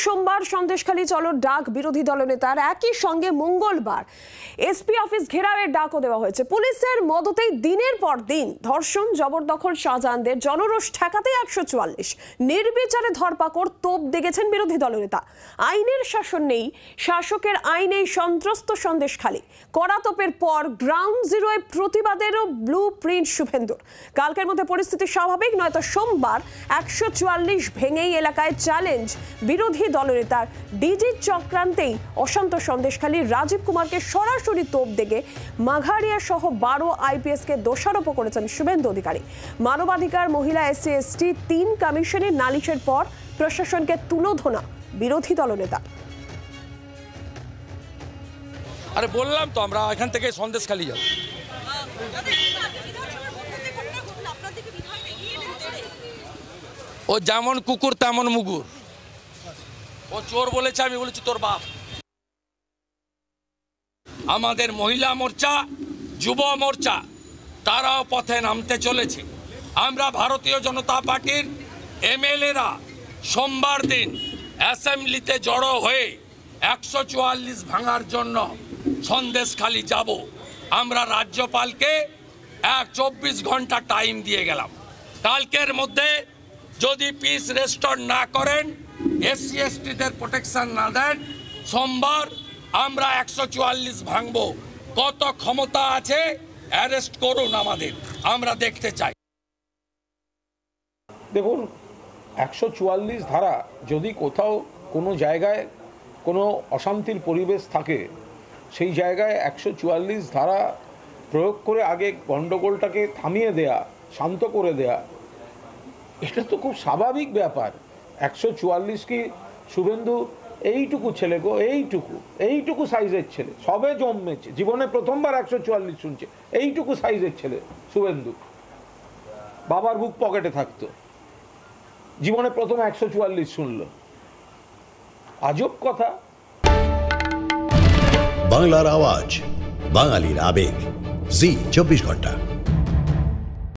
সোমবার সন্দেশখালী চলো ডাক বিরোধী দলনেতার, একই সঙ্গে মঙ্গলবার এসপি অফিস ঘেরাওয়ের ডাকও দেওয়া হয়েছে। পুলিশের মদতেই দিনের পর দিন ধর্ষণ, জবরদখল, শাহজাহানদের জনরোষ ঠেকাতে 144 নির্বিচারে ধরপাকড়, তোপ দেখেছেন বিরোধী দলনেতা। আইনের শাসন নেই, শাসকের আইনেই সন্ত্রস্ত সন্দেশখালী। কড়া তোপের পর গ্রাউন্ড জিরোয় প্রতিবাদেরও ব্লু প্রিন্ট শুভেন্দুর। কালকের মধ্যে পরিস্থিতি স্বাভাবিক, নয়তো সোমবার 144 ভেঙেই এলাকায় চ্যালেঞ্জ বিরোধী দলনেতার। ডিজির চক্রান্তেই অশান্ত সন্দেশখালীর রাজীব কুমারকে সরাসরি তোপ দেখে মাঘারিয়া সহ 12 আইপিএসকে দোষারোপ করেছেন শুভেন্দু অধিকারী। মানবাধিকার, মহিলা, এসসি এসটি 3 কমিশনের নালিশের পর প্রশাসনকে তুলোধনা বিরোধী দলনেতা। আরে বললাম তো আমরা এখান থেকে সন্দেশখালী যাব। ও যেমন কুকুর তেমন মুগুর। ও চোর বলেছে, আমি বলেছি তোর বাপ। আমাদের মহিলা মোর্চা, যুব মোর্চা তারাও পথে নামতে চলেছে। আমরা ভারতীয় জনতা পার্টির এমএলএরা সোমবার দিন অ্যাসেম্বলিতে জড়ো হয়ে 144 ভাঙার জন্য সন্দেশখালী যাব। আমরা রাজ্যপালকে 24 ঘন্টা টাইম দিয়ে গেলাম। কালকের মধ্যে যদি পিস রেস্টোর না করেন, এসসি এসটিদের প্রোটেকশন না দেন, সোমবার আমরা 144 ভাঙবো। কত ক্ষমতা আছে অ্যারেস্ট করুন আমাদের, আমরা দেখতে চাই। দেখুন, 144 ধারা যদি কোথাও কোনো জায়গায় কোনো অশান্তির পরিবেশ থাকে, সেই জায়গায় 144 ধারা প্রয়োগ করে আগে গণ্ডগোলটাকে থামিয়ে দেয়া, শান্ত করে দেয়া, এটা তো খুব স্বাভাবিক ব্যাপার। 144 কি শুভেন্দু এইটুকু ছেলে গো, এইটুকু সাইজের ছেলে, সবে জন্মেছে, জীবনে প্রথমবার 144 শুনছে। এইটুকু সাইজের ছেলে শুভেন্দু, বাবার বুক পকেটে থাকতো, জীবনে প্রথম 144 শুনল। আজব কথা। বাংলার আওয়াজ, বাঙালির আবেগ, জি 24 ঘন্টা।